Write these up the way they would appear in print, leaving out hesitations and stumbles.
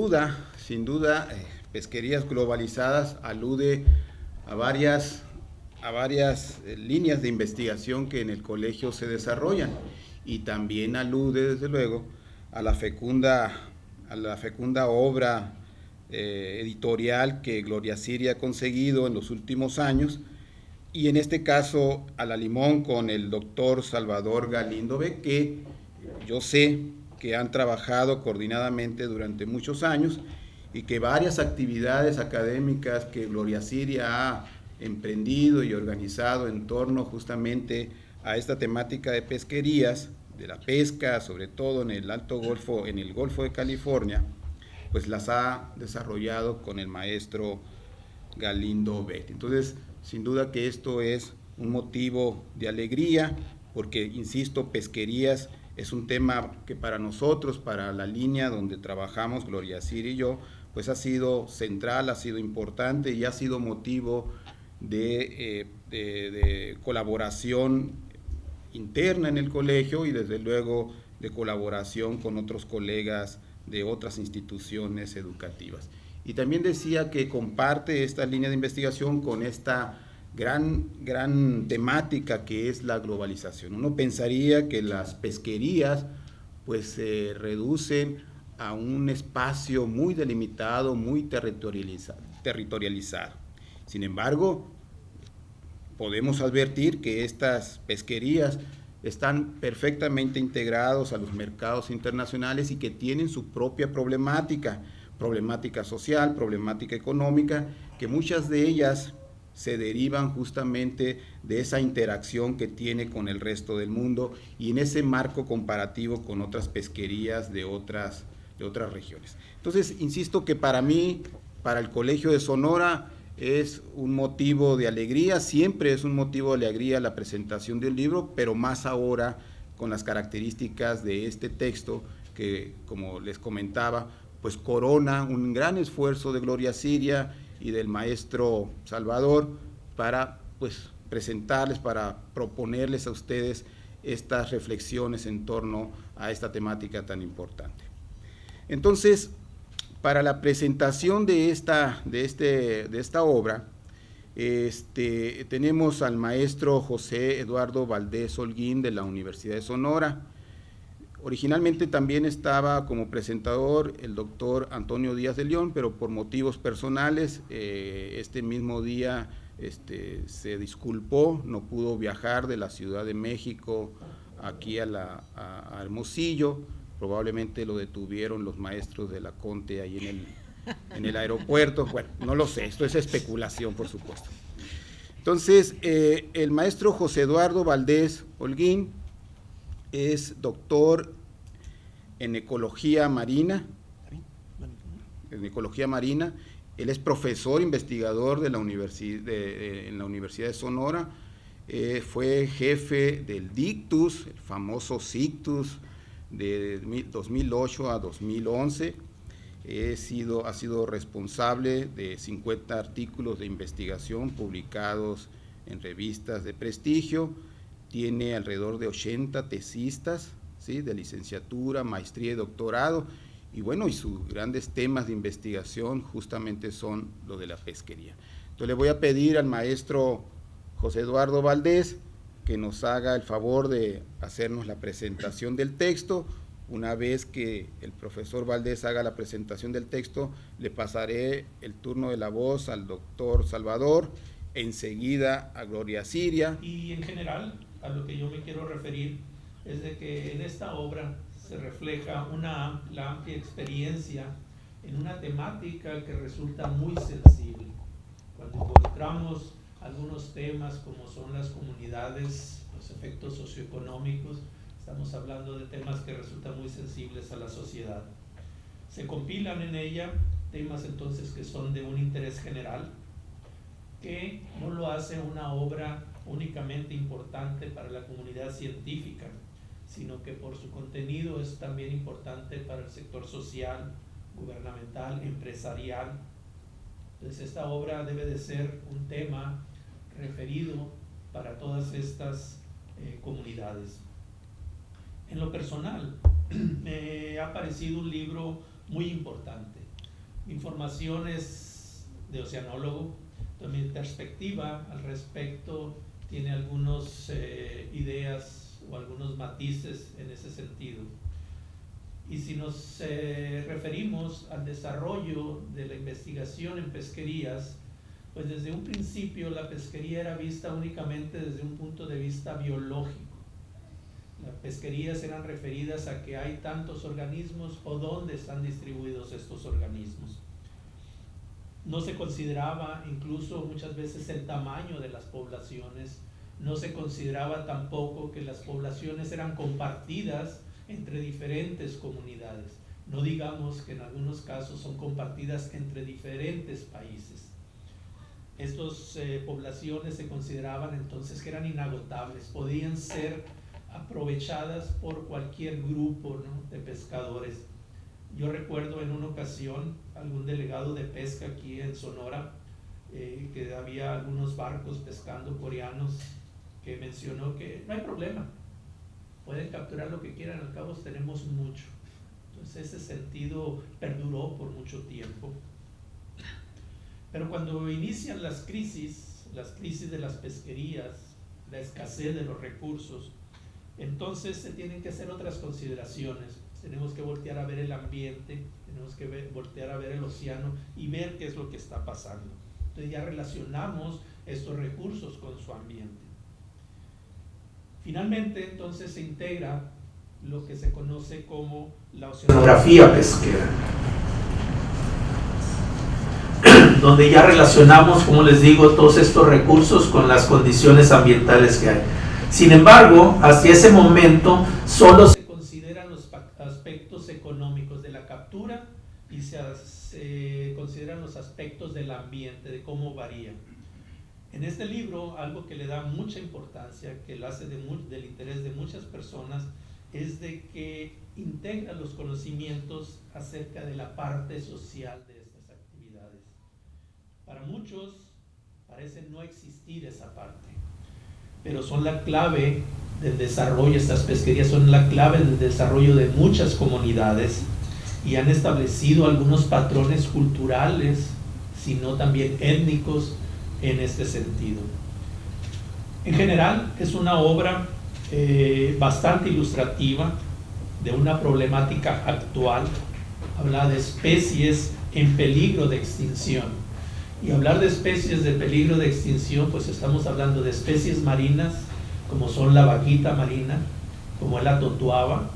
duda, Pesquerías Globalizadas alude a varias líneas de investigación que en el colegio se desarrollan, y también alude, desde luego, a la fecunda obra editorial que Gloria Siria ha conseguido en los últimos años, y en este caso a la limón con el doctor Salvador Galíndove, que yo sé que han trabajado coordinadamente durante muchos años, y que varias actividades académicas que Gloria Siria ha emprendido y organizado en torno justamente a esta temática de pesquerías, de la pesca, sobre todo en el Alto Golfo, en el Golfo de California, pues las ha desarrollado con el maestro Galindo Betti. Entonces, sin duda que esto es un motivo de alegría, porque, insisto, pesquerías es un tema que para nosotros, para la línea donde trabajamos Gloria Siria y yo, pues ha sido central, ha sido importante y ha sido motivo de colaboración interna en el colegio, y desde luego de colaboración con otros colegas de otras instituciones educativas. Y también decía que comparte esta línea de investigación con esta gran temática que es la globalización. Uno pensaría que las pesquerías pues se reducen a un espacio muy delimitado, muy territorializado. Sin embargo, podemos advertir que estas pesquerías están perfectamente integrados a los mercados internacionales y que tienen su propia problemática social, problemática económica, que muchas de ellas se derivan justamente de esa interacción que tiene con el resto del mundo y en ese marco comparativo con otras pesquerías de otras regiones. Entonces, insisto que para mí, para el Colegio de Sonora, es un motivo de alegría, siempre es un motivo de alegría la presentación del libro, pero más ahora con las características de este texto que, como les comentaba, pues corona un gran esfuerzo de Gloria Siria y del maestro Salvador para pues presentarles, para proponerles a ustedes estas reflexiones en torno a esta temática tan importante. Entonces, para la presentación de esta obra, tenemos al maestro José Eduardo Valdés Holguín de la Universidad de Sonora. Originalmente también estaba como presentador el doctor Antonio Díaz de León, pero por motivos personales, este mismo día se disculpó, no pudo viajar de la Ciudad de México aquí a Hermosillo. Probablemente lo detuvieron los maestros de la Conte ahí en el aeropuerto. Bueno, no lo sé, esto es especulación, por supuesto. Entonces, el maestro José Eduardo Valdés Holguín es doctor en ecología marina. Él es profesor investigador de la en la Universidad de Sonora. Fue jefe del Dictus, el famoso Cictus, de 2008 a 2011. Ha sido responsable de 50 artículos de investigación publicados en revistas de prestigio. Tiene alrededor de 80 tesistas, ¿sí?, de licenciatura, maestría y doctorado. Y bueno, y sus grandes temas de investigación justamente son lo de la pesquería. Entonces le voy a pedir al maestro José Eduardo Valdés que nos haga el favor de hacernos la presentación del texto. Una vez que el profesor Valdés haga la presentación del texto, le pasaré el turno de la voz al doctor Salvador, enseguida a Gloria Siria. Y en general, a lo que yo me quiero referir es de que en esta obra se refleja la amplia experiencia en una temática que resulta muy sensible. Cuando involucramos algunos temas como son las comunidades, los efectos socioeconómicos, estamos hablando de temas que resultan muy sensibles a la sociedad. Se compilan en ella temas entonces que son de un interés general, que no lo hace una obra únicamente importante para la comunidad científica, sino que por su contenido es también importante para el sector social, gubernamental, empresarial. Entonces esta obra debe de ser un tema referido para todas estas comunidades. En lo personal, me ha parecido un libro muy importante. informaciones de oceanólogo. Entonces, mi perspectiva al respecto tiene algunas ideas o algunos matices en ese sentido. Y si nos referimos al desarrollo de la investigación en pesquerías, pues desde un principio la pesquería era vista únicamente desde un punto de vista biológico. Las pesquerías eran referidas a que hay tantos organismos o dónde están distribuidos estos organismos. No se consideraba incluso muchas veces el tamaño de las poblaciones, no se consideraba tampoco que las poblaciones eran compartidas entre diferentes comunidades, no digamos que en algunos casos son compartidas entre diferentes países. Estas poblaciones se consideraban entonces que eran inagotables, podían ser aprovechadas por cualquier grupo, ¿no?, de pescadores. Yo recuerdo en una ocasión algún delegado de pesca aquí en Sonora, que había algunos barcos pescando coreanos, que mencionó que no hay problema, pueden capturar lo que quieran, al cabo tenemos mucho. Entonces ese sentido perduró por mucho tiempo. Pero cuando inician las crisis de las pesquerías, la escasez de los recursos, entonces se tienen que hacer otras consideraciones. Tenemos que voltear a ver el ambiente, tenemos que voltear a ver el océano y ver qué es lo que está pasando. Entonces ya relacionamos estos recursos con su ambiente. Finalmente, entonces se integra lo que se conoce como la oceanografía pesquera, donde ya relacionamos, como les digo, todos estos recursos con las condiciones ambientales que hay. Sin embargo, hacia ese momento solo se consideran los aspectos económicos de la captura y se consideran los aspectos del ambiente, de cómo varía. En este libro, algo que le da mucha importancia, que lo hace del interés de muchas personas, es de que integra los conocimientos acerca de la parte social de estas actividades. Para muchos parece no existir esa parte, pero son la clave del desarrollo. Estas pesquerías son la clave del desarrollo de muchas comunidades y han establecido algunos patrones culturales, sino también étnicos, en este sentido. En general, es una obra bastante ilustrativa de una problemática actual. Habla de especies en peligro de extinción. Y hablar de especies de peligro de extinción, pues estamos hablando de especies marinas, como son la vaquita marina, como es la totuaba,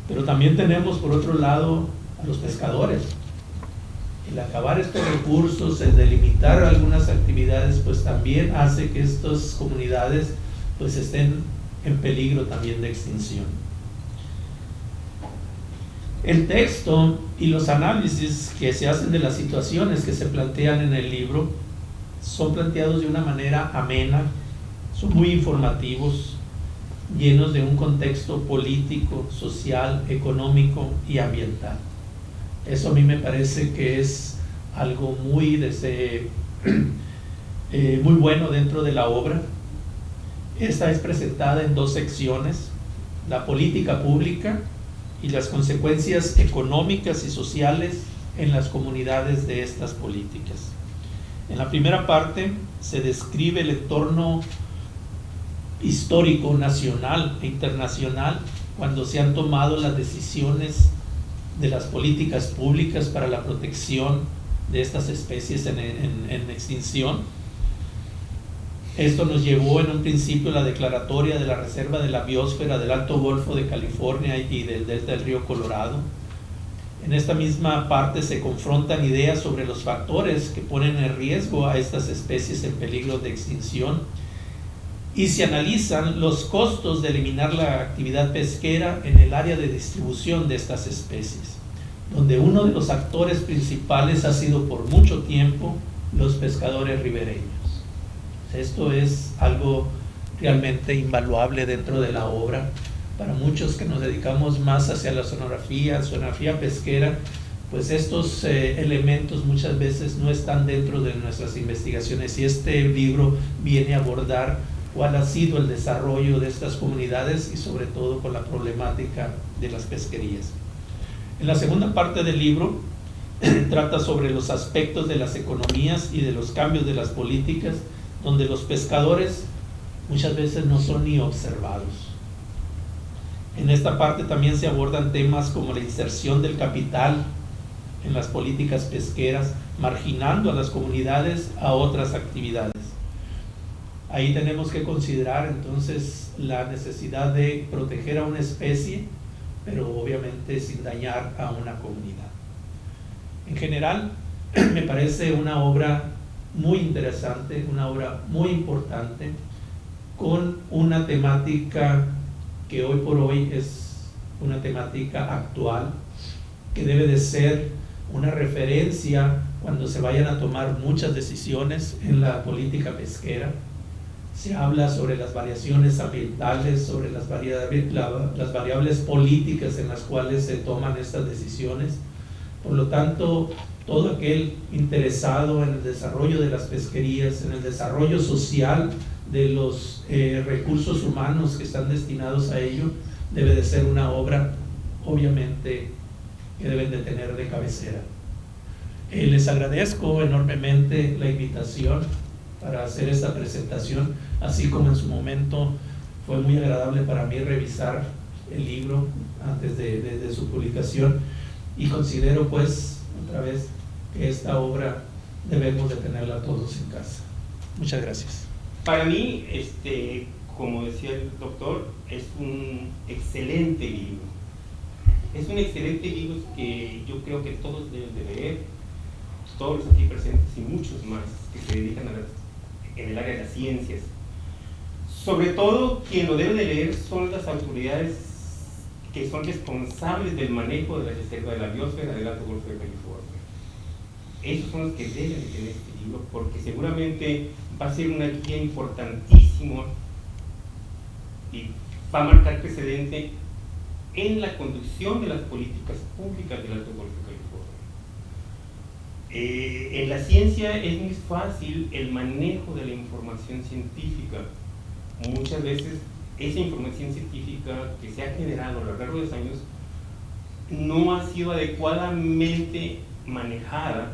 pero también tenemos por otro lado a los pescadores. El acabar estos recursos, el delimitar algunas actividades, pues también hace que estas comunidades pues estén en peligro también de extinción. El texto y los análisis que se hacen de las situaciones que se plantean en el libro son planteados de una manera amena, son muy informativos, llenos de un contexto político, social, económico y ambiental. Eso a mí me parece que es algo muy bueno dentro de la obra. Esta es presentada en dos secciones: la política pública y las consecuencias económicas y sociales en las comunidades de estas políticas. En la primera parte se describe el entorno histórico nacional e internacional cuando se han tomado las decisiones de las políticas públicas para la protección de estas especies en extinción. Esto nos llevó en un principio a la declaratoria de la Reserva de la Biosfera del Alto Golfo de California y del delta del río Colorado. En esta misma parte se confrontan ideas sobre los factores que ponen en riesgo a estas especies en peligro de extinción y se analizan los costos de eliminar la actividad pesquera en el área de distribución de estas especies, donde uno de los actores principales ha sido por mucho tiempo los pescadores ribereños. Esto es algo realmente invaluable dentro de la obra. Para muchos que nos dedicamos más hacia la oceanografía pesquera, pues estos elementos muchas veces no están dentro de nuestras investigaciones, y este libro viene a abordar cuál ha sido el desarrollo de estas comunidades y sobre todo con la problemática de las pesquerías. En la segunda parte del libro trata sobre los aspectos de las economías y de los cambios de las políticas, donde los pescadores muchas veces no son ni observados. En esta parte también se abordan temas como la inserción del capital en las políticas pesqueras, marginando a las comunidades a otras actividades. Ahí tenemos que considerar entonces la necesidad de proteger a una especie, pero obviamente sin dañar a una comunidad. En general, me parece una obra muy interesante, una obra muy importante, con una temática que hoy por hoy es una temática actual, que debe de ser una referencia cuando se vayan a tomar muchas decisiones en la política pesquera. Se habla sobre las variaciones ambientales, sobre las variables políticas en las cuales se toman estas decisiones. Por lo tanto, todo aquel interesado en el desarrollo de las pesquerías, en el desarrollo social de los recursos humanos que están destinados a ello, debe de ser una obra, obviamente, que deben de tener de cabecera. Les agradezco enormemente la invitación para hacer esta presentación, así como en su momento fue muy agradable para mí revisar el libro antes de su publicación, y considero pues otra vez que esta obra debemos de tenerla todos en casa. Muchas gracias. Para mí, como decía el doctor, es un excelente libro. Es un excelente libro que yo creo que todos deben de leer, todos los aquí presentes y muchos más que se dedican en el área de las ciencias. Sobre todo, quien lo debe de leer son las autoridades que son responsables del manejo de la reserva de la biosfera del Alto Golfo de California. Esos son los que deben de tener este libro, porque seguramente va a ser una guía importantísima y va a marcar precedente en la conducción de las políticas públicas del Alto Golfo de California. En la ciencia es muy fácil el manejo de la información científica. Muchas veces esa información científica que se ha generado a lo largo de los años no ha sido adecuadamente manejada.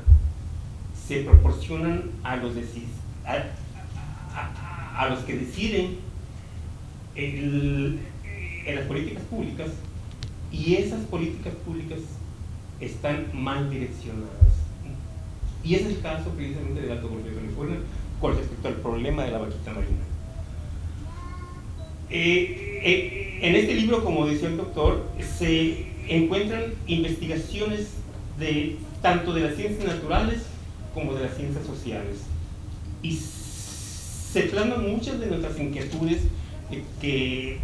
Se proporcionan a los que deciden en las políticas públicas, y esas políticas públicas están mal direccionadas. Y ese es el caso precisamente del Alto Golfo de California con respecto al problema de la vaquita marina. En este libro, como decía el doctor, se encuentran investigaciones tanto de las ciencias naturales como de las ciencias sociales, y se plasman muchas de nuestras inquietudes que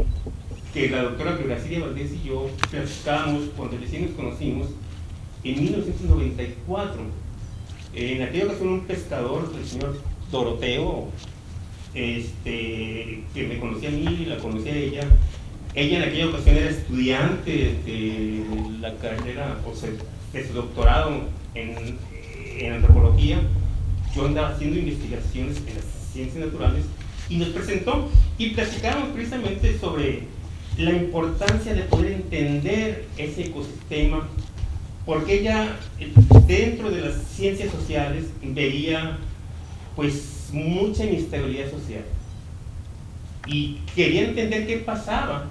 la doctora Gracilia Valdés y yo platicábamos cuando recién nos conocimos en 1994. En aquella ocasión un pescador, el señor Doroteo, que me conocía a mí y la conocía a ella. Ella en aquella ocasión era estudiante de la carrera, o sea, de su doctorado en antropología. Yo andaba haciendo investigaciones en las ciencias naturales y nos presentó y platicábamos precisamente sobre la importancia de poder entender ese ecosistema, porque ella dentro de las ciencias sociales veía pues mucha inestabilidad social y quería entender qué pasaba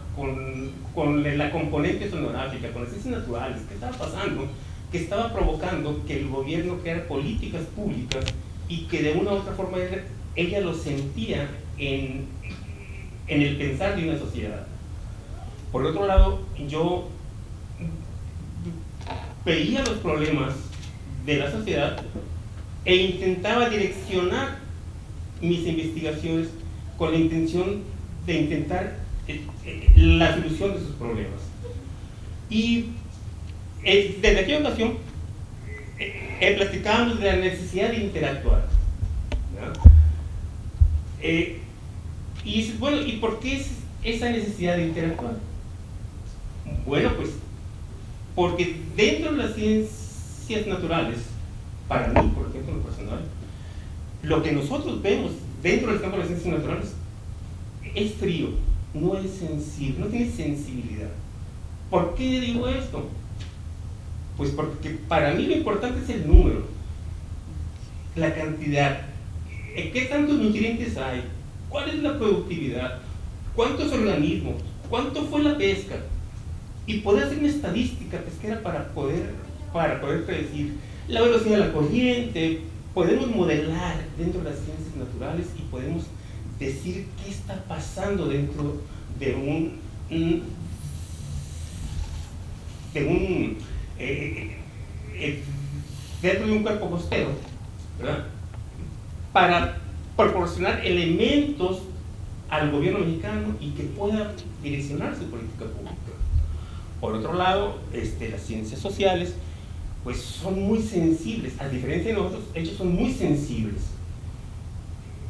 con la componente sonográfica, con las ciencias naturales, qué estaba pasando, que estaba provocando que el gobierno creara políticas públicas y que de una u otra forma ella lo sentía en el pensar de una sociedad. Por otro lado, yo veía los problemas de la sociedad e intentaba direccionar mis investigaciones con la intención de intentar la solución de sus problemas. Y desde aquella ocasión platicábamos de la necesidad de interactuar, ¿no? Y bueno, ¿y por qué es esa necesidad de interactuar? Bueno, pues porque dentro de las ciencias naturales, para mí, por ejemplo, en lo personal, lo que nosotros vemos dentro del campo de las ciencias naturales es frío, no es sensible, no tiene sensibilidad. ¿Por qué digo esto? Pues porque para mí lo importante es el número, la cantidad, qué tantos nutrientes hay, cuál es la productividad, cuántos organismos, cuánto fue la pesca, y poder hacer una estadística pesquera para poder predecir la velocidad de la corriente. Podemos modelar dentro de las ciencias naturales y podemos decir qué está pasando dentro de dentro de un cuerpo costero, ¿verdad? Para proporcionar elementos al gobierno mexicano y que pueda direccionar su política pública. Por otro lado, las ciencias sociales pues son muy sensibles, a diferencia de nosotros, ellos son muy sensibles.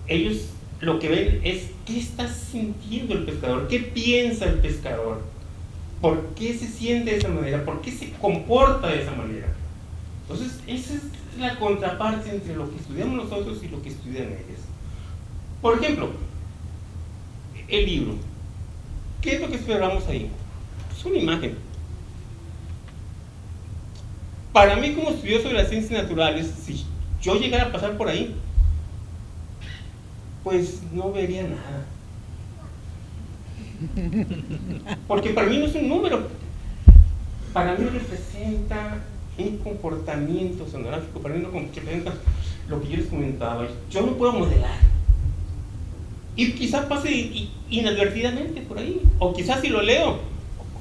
Ellos lo que ven es qué está sintiendo el pescador, qué piensa el pescador, por qué se siente de esa manera, por qué se comporta de esa manera. Entonces, esa es la contraparte entre lo que estudiamos nosotros y lo que estudian ellos. Por ejemplo, el libro. ¿Qué es lo que esperamos ahí? Es una imagen. Para mí, como estudioso de las ciencias naturales, si yo llegara a pasar por ahí, pues no vería nada. Porque para mí no es un número. Para mí representa un comportamiento sonográfico, para mí no representa lo que yo les comentaba. Yo no puedo modelar. Y quizá pase inadvertidamente por ahí. O quizás si lo leo,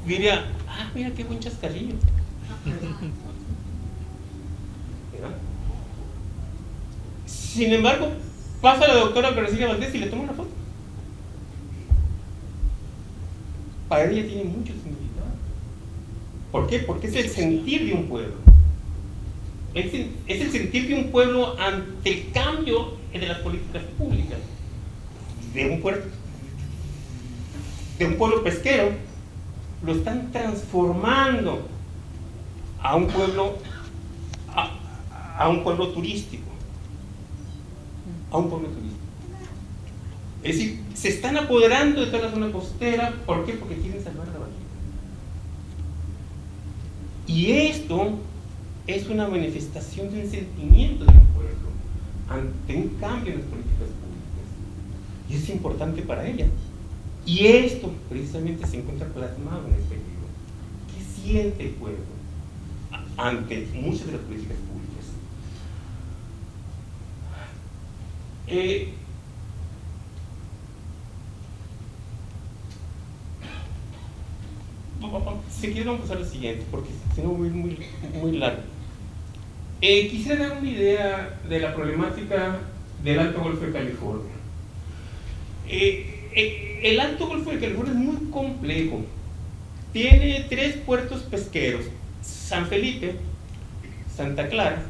diría, ah, mira qué buen chascarrillo. Sin embargo, pasa la doctora Graciela Valdés y le toma una foto. Para ella tiene mucho significado. ¿Por qué? Porque es el sentir de un pueblo. Es el sentir de un pueblo ante el cambio de las políticas públicas. De un pueblo pesquero, lo están transformando a un pueblo turístico. A un pueblo turístico. Es decir, se están apoderando de toda la zona costera. ¿Por qué? Porque quieren salvar la bahía. Y esto es una manifestación de un sentimiento de un pueblo ante un cambio en las políticas públicas. Y es importante para ella. Y esto precisamente se encuentra plasmado en este libro. ¿Qué siente el pueblo ante muchas de las políticas públicas? Si quieren vamos a pasar al siguiente, porque si no voy a ir muy largo. Quisiera dar una idea de la problemática del Alto Golfo de California. El Alto Golfo de California es muy complejo. Tiene 3 puertos pesqueros: San Felipe, Santa Clara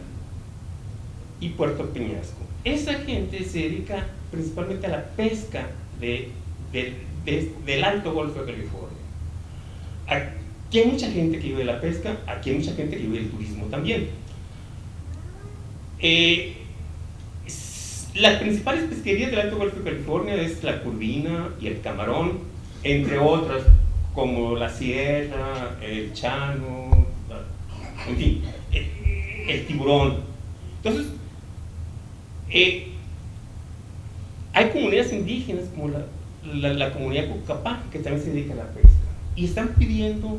y Puerto Peñasco. Esa gente se dedica principalmente a la pesca del Alto Golfo de California. Aquí hay mucha gente que vive de la pesca, aquí hay mucha gente que vive del turismo también. Las principales pesquerías del Alto Golfo de California es la curvina y el camarón, entre otras, como la sierra, el chano, en fin, el tiburón. Entonces, hay comunidades indígenas como la comunidad Cucapá, que también se dedica a la pesca y están pidiendo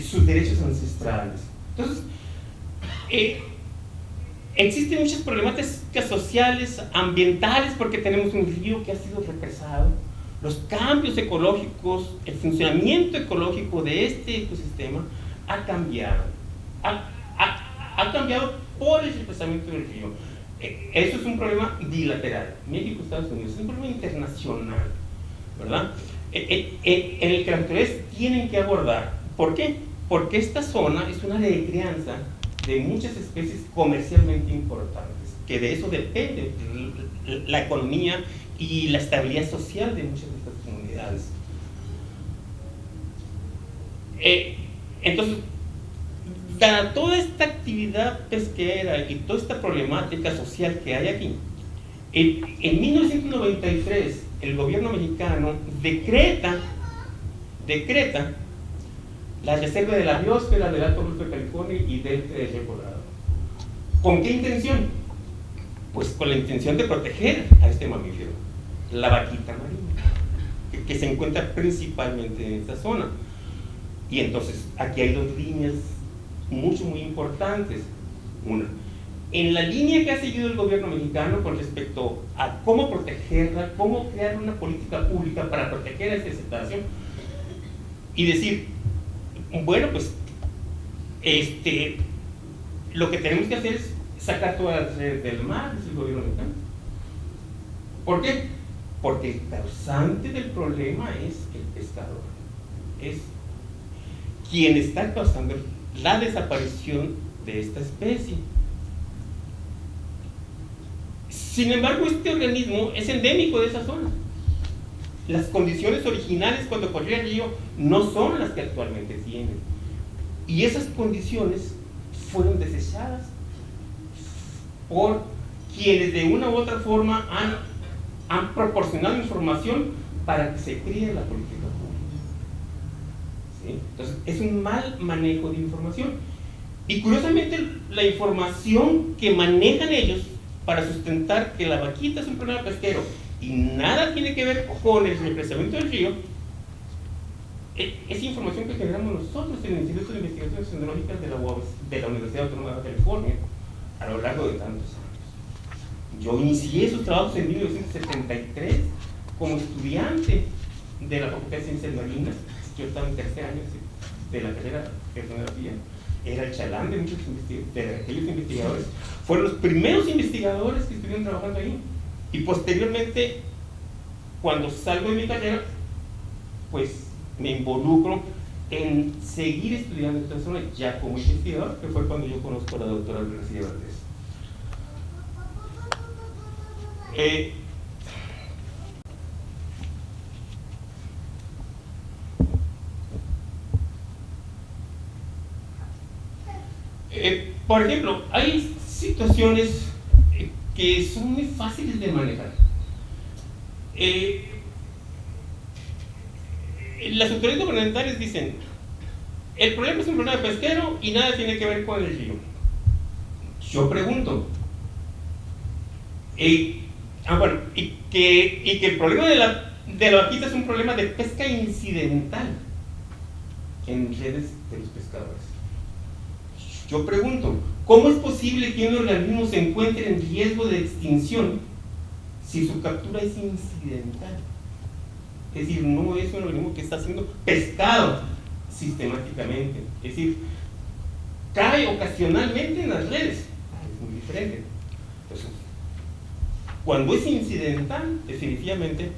sus derechos ancestrales. Entonces, existen muchas problemáticas sociales, ambientales, porque tenemos un río que ha sido represado, los cambios ecológicos, el funcionamiento ecológico de este ecosistema ha cambiado. Ha cambiado por el represamiento del río. Eso es un problema bilateral, México-Estados Unidos, es un problema internacional, ¿verdad? En el que las autoridades tienen que abordar. ¿Por qué? Porque esta zona es una área de crianza de muchas especies comercialmente importantes, que de eso depende la economía y la estabilidad social de muchas de estas comunidades. Entonces, dada toda esta actividad pesquera y toda esta problemática social que hay aquí, en 1993 el gobierno mexicano decreta la reserva de la biosfera del Alto Golfo de California y del Río Colorado. ¿Con qué intención? Pues con la intención de proteger a este mamífero, la vaquita marina, que se encuentra principalmente en esta zona. Y entonces aquí hay dos líneas muy importantes. Una, en la línea que ha seguido el gobierno mexicano con respecto a cómo protegerla, cómo crear una política pública para proteger a esta cetáceo, y decir, bueno, pues lo que tenemos que hacer es sacar todas las redes del mar, es el gobierno mexicano. ¿Por qué? Porque el causante del problema es el pescador, es quien está causando la desaparición de esta especie. Sin embargo, este organismo es endémico de esa zona. Las condiciones originales cuando corría el río no son las que actualmente tienen. Y esas condiciones fueron desechadas por quienes de una u otra forma han proporcionado información para que se críe la política pública. ¿Sí? Entonces, es un mal manejo de información. Y curiosamente, la información que manejan ellos para sustentar que la vaquita es un problema pesquero y nada tiene que ver con el represamiento del río, es información que generamos nosotros en el Instituto de Investigaciones Tecnológicas de la Universidad Autónoma de California a lo largo de tantos años. Yo inicié esos trabajos en 1973 como estudiante de la Facultad de Ciencias Marinas. Yo estaba en tercer año de la carrera de oceanografía. Era el chalán de muchos de aquellos investigadores. Fueron los primeros investigadores que estuvieron trabajando ahí. Y posteriormente, cuando salgo de mi carrera, pues me involucro en seguir estudiando esta zona ya como investigador, que fue cuando yo conozco a la doctora García Valdés. Por ejemplo, hay situaciones que son muy fáciles de manejar. Las autoridades gubernamentales dicen, el problema es un problema pesquero y nada tiene que ver con el río. Yo pregunto, bueno, y que el problema de la vaquita es un problema de pesca incidental en redes de los pescadores. Yo pregunto, ¿cómo es posible que un organismo se encuentre en riesgo de extinción si su captura es incidental? Es decir, no es un organismo que está siendo pescado sistemáticamente. Es decir, cae ocasionalmente en las redes. Es muy diferente. Entonces, cuando es incidental, definitivamente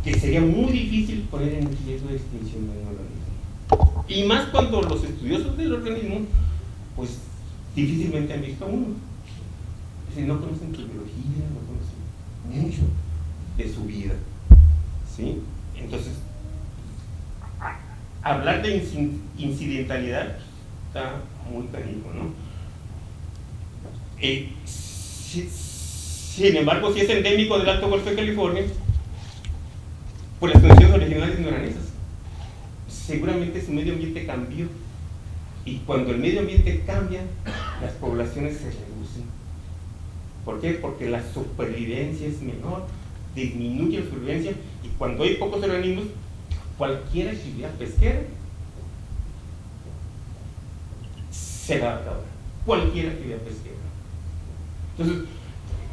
que sería muy difícil poner en riesgo de extinción de un organismo. Y más cuando los estudiosos del organismo, pues difícilmente han visto a uno. Es decir, no conocen su biología, no conocen mucho de su vida. ¿Sí? Entonces, hablar de incidentalidad está muy canijo, ¿no? Sin embargo, si es endémico del Alto Golfo de California, por las condiciones originales no eran esas. Seguramente su medio ambiente cambió, y cuando el medio ambiente cambia, las poblaciones se reducen. ¿Por qué? Porque la supervivencia es menor, disminuye la supervivencia, y cuando hay pocos organismos, cualquier actividad pesquera se va a acabar. Cualquier actividad pesquera. Entonces,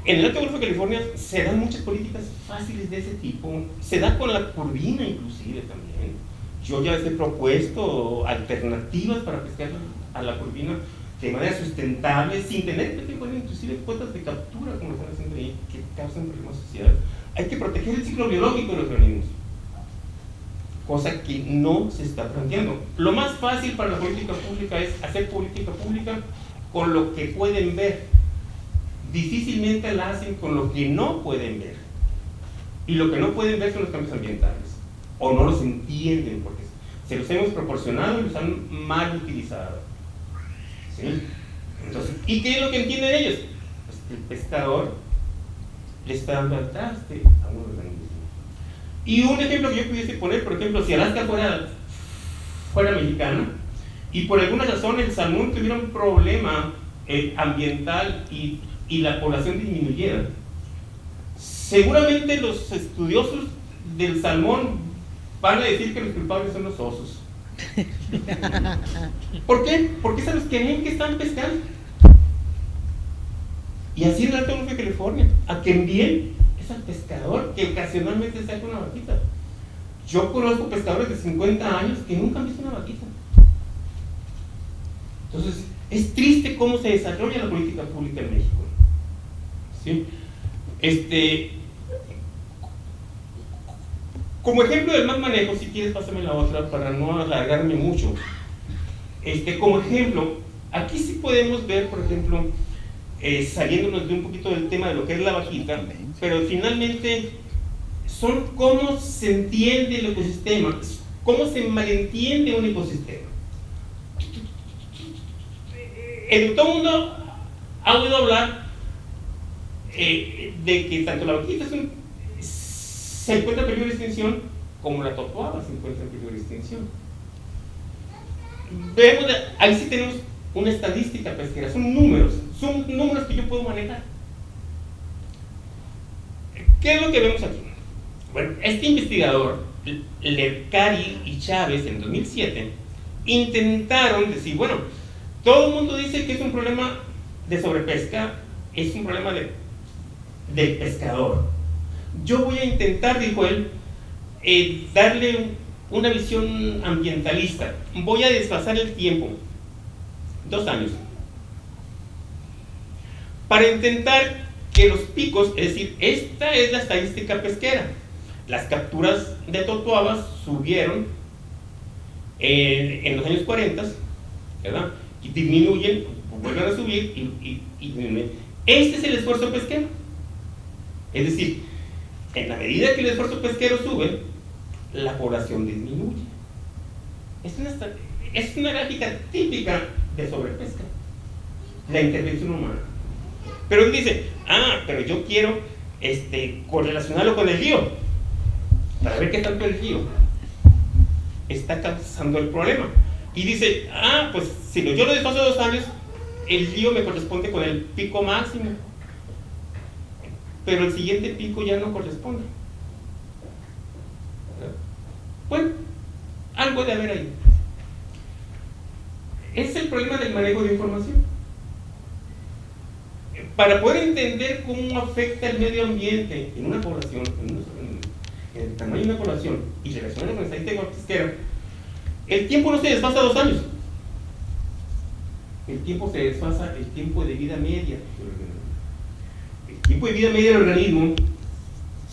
en el Alto Golfo de California se dan muchas políticas fáciles de ese tipo. Se da con la curvina inclusive también. Yo ya les he propuesto alternativas para pescar a la curvina de manera sustentable, sin tener que poner inclusive cuotas de captura, como están haciendo ahí, que causan problemas sociales. Hay que proteger el ciclo biológico de los organismos, cosa que no se está planteando. Lo más fácil para la política pública es hacer política pública con lo que pueden ver. Difícilmente la hacen con lo que no pueden ver. Y lo que no pueden ver son los cambios ambientales. O no los entienden porque se los hemos proporcionado y los han mal utilizado. ¿Sí? Entonces, ¿y qué es lo que entienden ellos? Pues que el pescador le está dando al traste a un organismo. Y un ejemplo que yo pudiese poner, por ejemplo, si Alaska fuera mexicana, y por alguna razón el salmón tuviera un problema ambiental y la población disminuyera, seguramente los estudiosos del salmón van a decir que los culpables son los osos. ¿Por qué? Porque son los que ven que están pescando. Y así en el Alto Golfo de California, a quien bien es al pescador que ocasionalmente saca una vaquita. Yo conozco pescadores de 50 años que nunca han visto una vaquita. Entonces, es triste cómo se desarrolla la política pública en México. ¿Sí? Como ejemplo del mal manejo, si quieres pásame la otra para no alargarme mucho. Como ejemplo, aquí sí podemos ver, por ejemplo, saliéndonos de un poquito del tema de lo que es la vaquita, pero finalmente son cómo se entiende el ecosistema, cómo se malentiende un ecosistema. Todo el mundo ha oído hablar de que tanto la vaquita se encuentra en peligro de extinción como la totoaba se encuentra en peligro de extinción. Vemos, ahí sí tenemos una estadística pesquera, son números que yo puedo manejar. ¿Qué es lo que vemos aquí? Bueno, este investigador, Lercari y Chávez, en 2007, intentaron decir, bueno, todo el mundo dice que es un problema de sobrepesca, es un problema del pescador. Yo voy a intentar, dijo él, darle una visión ambientalista. Voy a desfasar el tiempo, 2 años, para intentar que los picos, es decir, esta es la estadística pesquera. Las capturas de totoabas subieron en los años 40, ¿verdad? Y disminuyen, vuelven a subir y disminuyen. Este es el esfuerzo pesquero. Es decir, en la medida que el esfuerzo pesquero sube, la población disminuye. Es una gráfica típica de sobrepesca, la intervención humana. Pero él dice, pero yo quiero correlacionarlo con el río, para ver qué tanto el río está causando el problema. Y dice, pues si yo lo desfaso 2 años, el río me corresponde con el pico máximo, pero el siguiente pico ya no corresponde. Bueno, algo de haber ahí. Es el problema del manejo de información. Para poder entender cómo afecta el medio ambiente en una población, en el tamaño de una población y relacionarlo con la estadística pesquera, el tiempo no se desfasa 2 años. El tiempo se desfasa el tiempo de vida media. El tiempo de vida media del organismo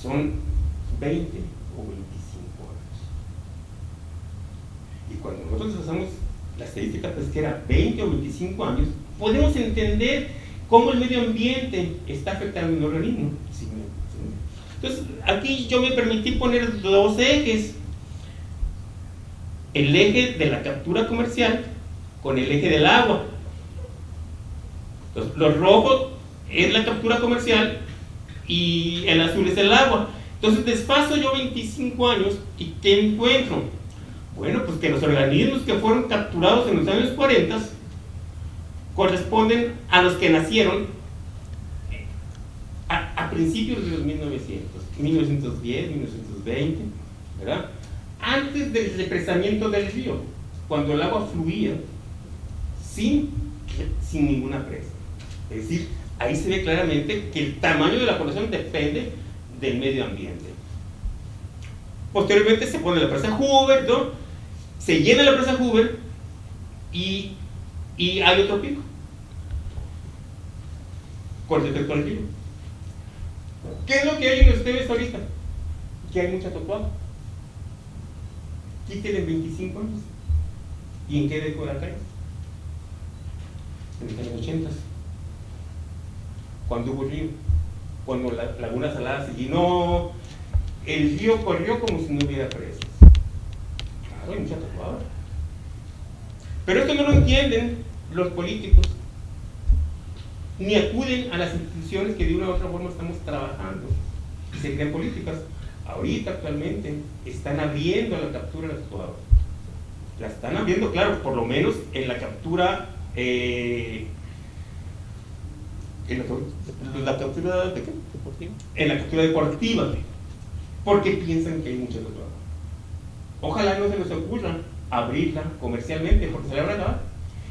son 20 o 25 años. Y cuando nosotros usamos la estadística pesquera 20 o 25 años, podemos entender cómo el medio ambiente está afectando el organismo. Entonces, aquí yo me permití poner 2 ejes. El eje de la captura comercial con el eje del agua. Entonces, los rojos es la captura comercial y el azul es el agua. Entonces desfaso yo 25 años y ¿qué encuentro? Bueno, pues que los organismos que fueron capturados en los años 40 corresponden a los que nacieron a principios de los 1900, 1910, 1920, ¿verdad? Antes del represamiento del río, cuando el agua fluía sin ninguna presa. Es decir, ahí se ve claramente que el tamaño de la población depende del medio ambiente. Posteriormente se pone la presa Hoover, ¿no? Se llena la presa Hoover y hay otro pico con respecto al río. ¿Qué es lo que hay en ustedes ahorita? Que hay mucha totoaba. Quítenle en 25 años. ¿Y en qué década cae? En los años 80. Cuando hubo río, cuando la laguna salada se llenó, el río corrió como si no hubiera presas. Claro, hay mucha totoaba. Pero esto no lo entienden los políticos, ni acuden a las instituciones que de una u otra forma estamos trabajando y se crean políticas. Ahorita actualmente están abriendo la captura de las totoabas. La están abriendo, claro, por lo menos en la captura, ¿de qué? En la captura deportiva, porque piensan que hay mucho trabajo. Ojalá no se les ocurra abrirla comercialmente, porque se la van a acabar.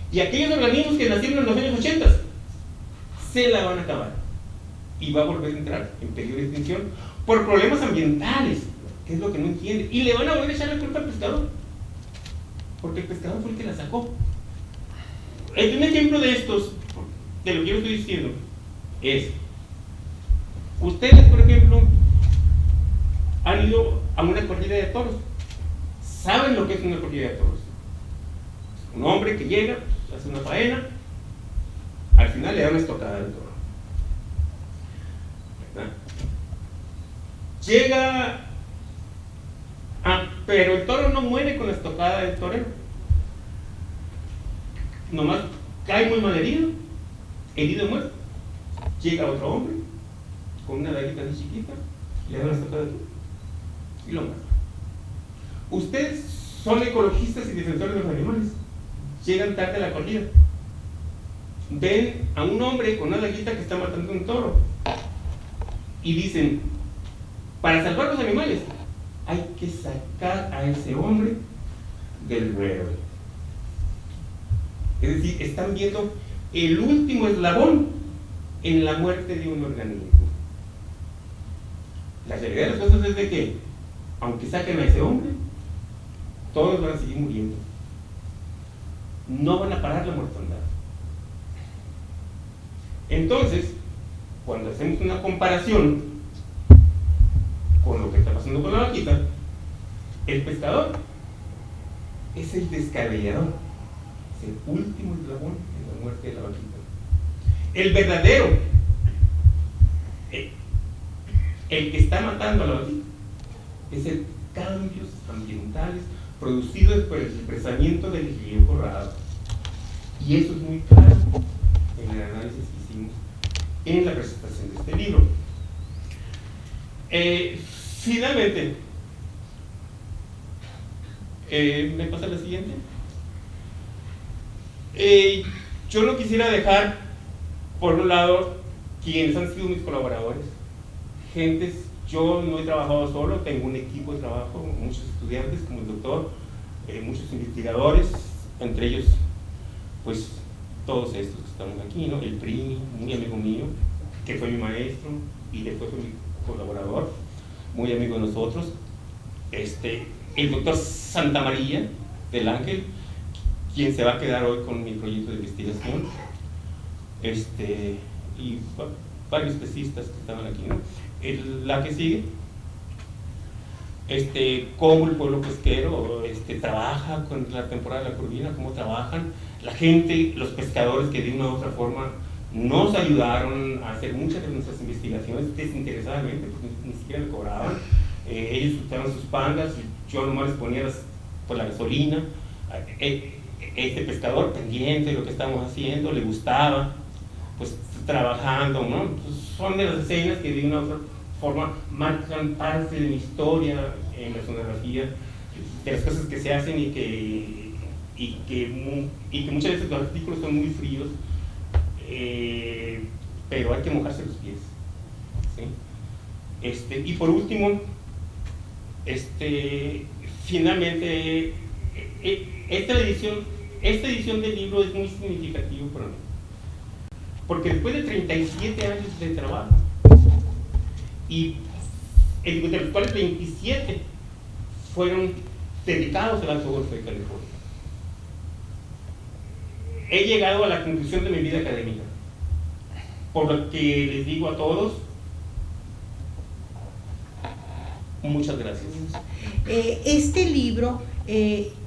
Y aquellos organismos que nacieron en los años 80 se la van a acabar. Y va a volver a entrar en periodo de extinción por problemas ambientales, que es lo que no entiende. Y le van a volver a echar la culpa al pescador, porque el pescador fue el que la sacó. Un ejemplo de estos, de lo que yo estoy diciendo, es: ustedes, por ejemplo, han ido a una corrida de toros. ¿Saben lo que es una corrida de toros? Un hombre que llega, hace una faena, al final le da una estocada del toro. ¿Verdad? Llega, pero el toro no muere con la estocada del torero. Nomás cae muy mal herido y muerto. Llega otro hombre con una daguita así chiquita, le da una estocada del toro y lo mata. Ustedes son ecologistas y defensores de los animales. Llegan tarde a la corrida, ven a un hombre con una daguita que está matando un toro y dicen: para salvar los animales hay que sacar a ese hombre del ruedo. Es decir, están viendo el último eslabón en la muerte de un organismo. La realidad de las cosas es de que, aunque saquen a ese hombre, todos van a seguir muriendo. No van a parar la mortandad. Entonces, cuando hacemos una comparación con lo que está pasando con la vaquita, el pescador es el descabellador, es el último eslabón en la muerte de la vaquita. El verdadero, el que está matando a la vaquita, es el cambios ambientales producidos por el expresamiento del río Corrado. Y eso es muy claro en el análisis que hicimos en la presentación de este libro. Finalmente, ¿me pasa la siguiente? Yo no quisiera dejar, por un lado, quienes han sido mis colaboradores, gentes. Yo no he trabajado solo, tengo un equipo de trabajo, muchos estudiantes como el doctor, muchos investigadores, entre ellos, pues, todos estos que estamos aquí, ¿no? El Primi, muy amigo mío, que fue mi maestro y después fue mi colaborador, muy amigo de nosotros. El doctor Santa María del Ángel, quien se va a quedar hoy con mi proyecto de investigación, y varios pesistas que estaban aquí, ¿no? La que sigue, cómo el pueblo pesquero trabaja con la temporada de la corvina, cómo trabajan la gente, los pescadores que de una u otra forma nos ayudaron a hacer muchas de nuestras investigaciones desinteresadamente, porque ni siquiera me cobraban. Ellos usaban sus pangas y yo nomás les ponía la gasolina. Este pescador pendiente de lo que estábamos haciendo, le gustaba, pues trabajando, ¿no? Pues son de las escenas que de una u otra forma marcan parte de mi historia en la sonografía, de las cosas que se hacen y que muchas veces los artículos son muy fríos, pero hay que mojarse los pies, ¿sí? Y por último, finalmente, esta edición del libro es muy significativo para mí, porque después de 37 años de trabajo, y de los cuales 27 fueron dedicados al Alto Golfo de California, he llegado a la conclusión de mi vida académica, por lo que les digo a todos: muchas gracias. Este libro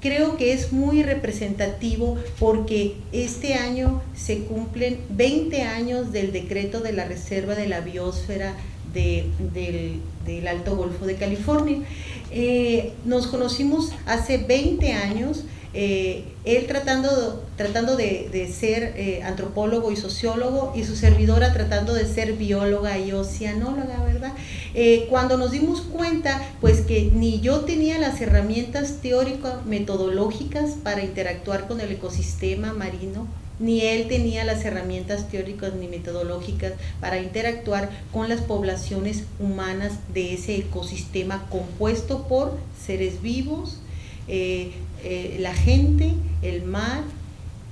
creo que es muy representativo porque este año se cumplen 20 años del decreto de la Reserva de la Biosfera del Alto Golfo de California. Nos conocimos hace 20 años él tratando de ser antropólogo y sociólogo, y su servidora tratando de ser bióloga y oceanóloga, ¿verdad? Cuando nos dimos cuenta, pues que ni yo tenía las herramientas teórico-metodológicas para interactuar con el ecosistema marino, ni él tenía las herramientas teóricas ni metodológicas para interactuar con las poblaciones humanas de ese ecosistema compuesto por seres vivos, la gente, el mar,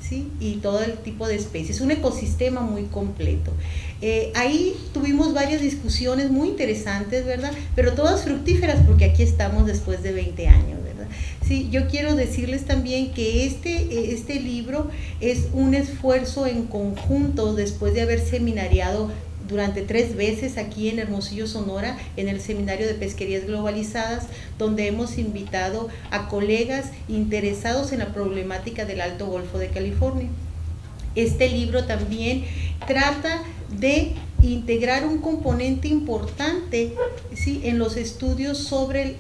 ¿sí? Y todo el tipo de especies, un ecosistema muy completo. Ahí tuvimos varias discusiones muy interesantes, ¿verdad? Pero todas fructíferas, porque aquí estamos después de 20 años, ¿verdad? Sí, yo quiero decirles también que este libro es un esfuerzo en conjunto después de haber seminariado durante 3 veces aquí en Hermosillo, Sonora, en el Seminario de Pesquerías Globalizadas, donde hemos invitado a colegas interesados en la problemática del Alto Golfo de California. Este libro también trata de integrar un componente importante, ¿sí?, en los estudios sobre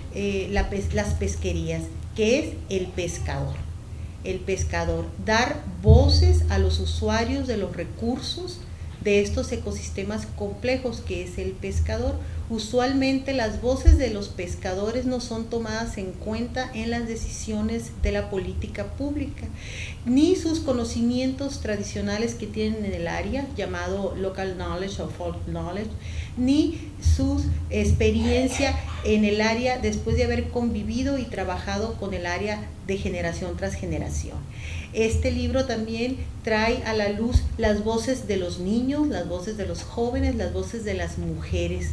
las pesquerías, que es el pescador. El pescador, dar voces a los usuarios de los recursos de estos ecosistemas complejos que es el pescador. Usualmente las voces de los pescadores no son tomadas en cuenta en las decisiones de la política pública, ni sus conocimientos tradicionales que tienen en el área, llamado local knowledge o folk knowledge, ni su experiencia en el área después de haber convivido y trabajado con el área de generación tras generación. Este libro también trae a la luz las voces de los niños, las voces de los jóvenes, las voces de las mujeres,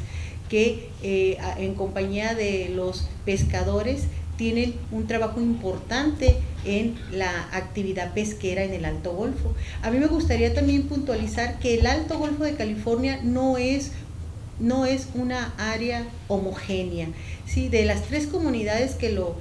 que en compañía de los pescadores tienen un trabajo importante en la actividad pesquera en el Alto Golfo. A mí me gustaría también puntualizar que el Alto Golfo de California no es una área homogénea, ¿sí? De las 3 comunidades que lo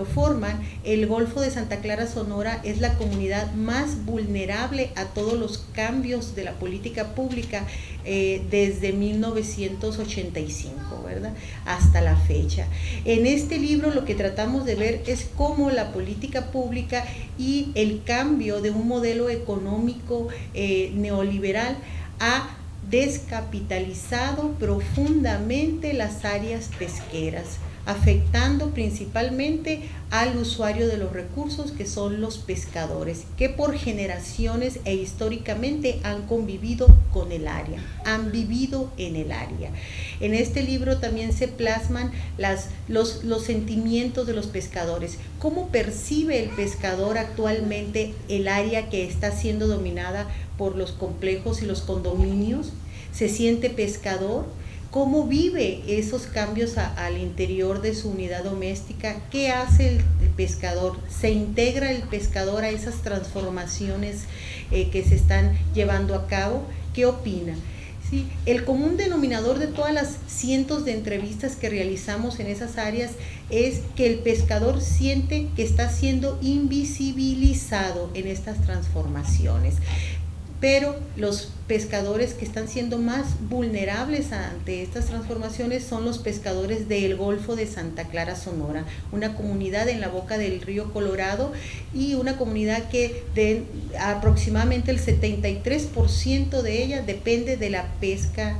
forman, el Golfo de Santa Clara, Sonora, es la comunidad más vulnerable a todos los cambios de la política pública desde 1985, ¿verdad?, hasta la fecha. En este libro lo que tratamos de ver es cómo la política pública y el cambio de un modelo económico neoliberal ha descapitalizado profundamente las áreas pesqueras, afectando principalmente al usuario de los recursos, que son los pescadores, que por generaciones e históricamente han convivido con el área, han vivido en el área. En este libro también se plasman los sentimientos de los pescadores, cómo percibe el pescador actualmente el área que está siendo dominada por los complejos y los condominios. Se siente pescador, cómo vive esos cambios al interior de su unidad doméstica, qué hace el pescador, se integra el pescador a esas transformaciones que se están llevando a cabo, qué opina. Sí, el común denominador de todas las cientos de entrevistas que realizamos en esas áreas es que el pescador siente que está siendo invisibilizado en estas transformaciones. Pero los pescadores que están siendo más vulnerables ante estas transformaciones son los pescadores del Golfo de Santa Clara, Sonora, una comunidad en la boca del río Colorado, y una comunidad que aproximadamente el 73% de ella depende de la pesca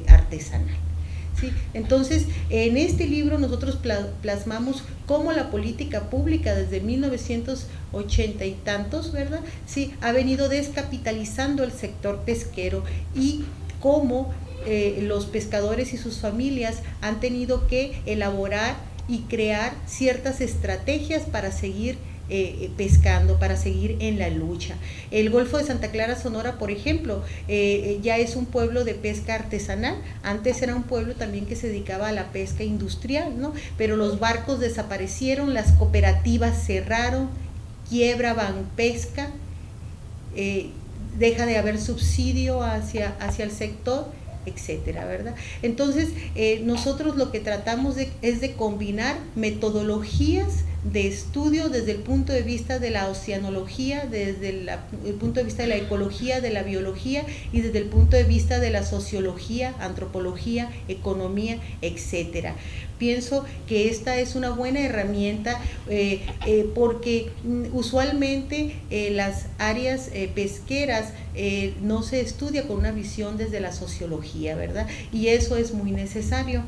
artesanal. ¿Sí? Entonces, en este libro nosotros plasmamos cómo la política pública desde 1980 y tantos, ¿verdad?, sí, ha venido descapitalizando el sector pesquero, y cómo los pescadores y sus familias han tenido que elaborar y crear ciertas estrategias para seguir pescando, para seguir en la lucha. El Golfo de Santa Clara, Sonora, por ejemplo, ya es un pueblo de pesca artesanal. Antes era un pueblo también que se dedicaba a la pesca industrial, ¿no? Pero los barcos desaparecieron, las cooperativas cerraron, quiebra Banpesca, deja de haber subsidio hacia el sector, etcétera, ¿verdad? Entonces, nosotros lo que tratamos es de combinar metodologías de estudio desde el punto de vista de la oceanología, desde el punto de vista de la ecología, de la biología y desde el punto de vista de la sociología, antropología, economía, etcétera. Pienso que esta es una buena herramienta porque usualmente las áreas pesqueras no se estudia con una visión desde la sociología, ¿verdad? Y eso es muy necesario.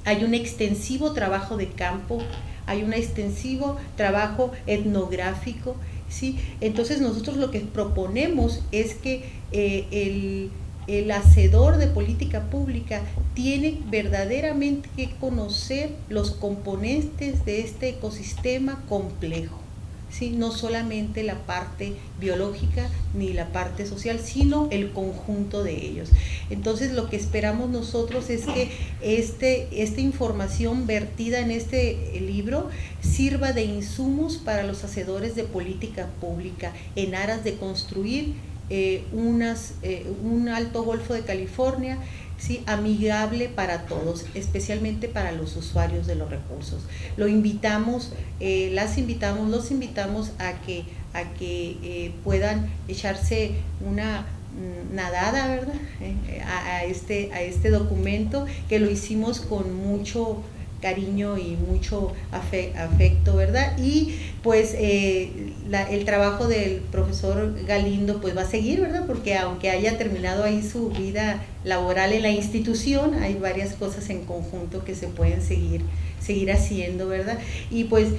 Hay un extensivo trabajo de campo, hay un extensivo trabajo etnográfico, ¿sí? Entonces nosotros lo que proponemos es que el hacedor de política pública tiene verdaderamente que conocer los componentes de este ecosistema complejo, ¿sí? No solamente la parte biológica ni la parte social, sino el conjunto de ellos. Entonces lo que esperamos nosotros es que esta información vertida en este libro sirva de insumos para los hacedores de política pública en aras de construir un Alto Golfo de California, ¿sí? Amigable para todos, especialmente para los usuarios de los recursos. Los invitamos a que puedan echarse una nadada, ¿verdad? A este documento, que lo hicimos con mucho cariño y mucho afecto, ¿verdad? Y pues el trabajo del profesor Galindo pues va a seguir, ¿verdad? Porque aunque haya terminado ahí su vida laboral en la institución, hay varias cosas en conjunto que se pueden seguir haciendo, ¿verdad? Y pues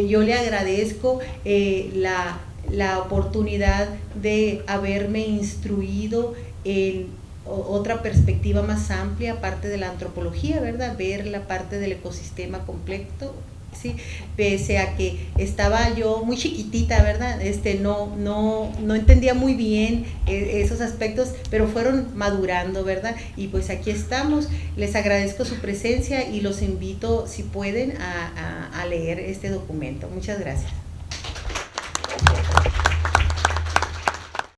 yo le agradezco la oportunidad de haberme instruido en otra perspectiva más amplia, aparte de la antropología, ¿verdad? Ver la parte del ecosistema completo, ¿sí? Pese a que estaba yo muy chiquitita, ¿verdad? No entendía muy bien esos aspectos, pero fueron madurando, ¿verdad? Y pues aquí estamos. Les agradezco su presencia y los invito, si pueden, a leer este documento. Muchas gracias.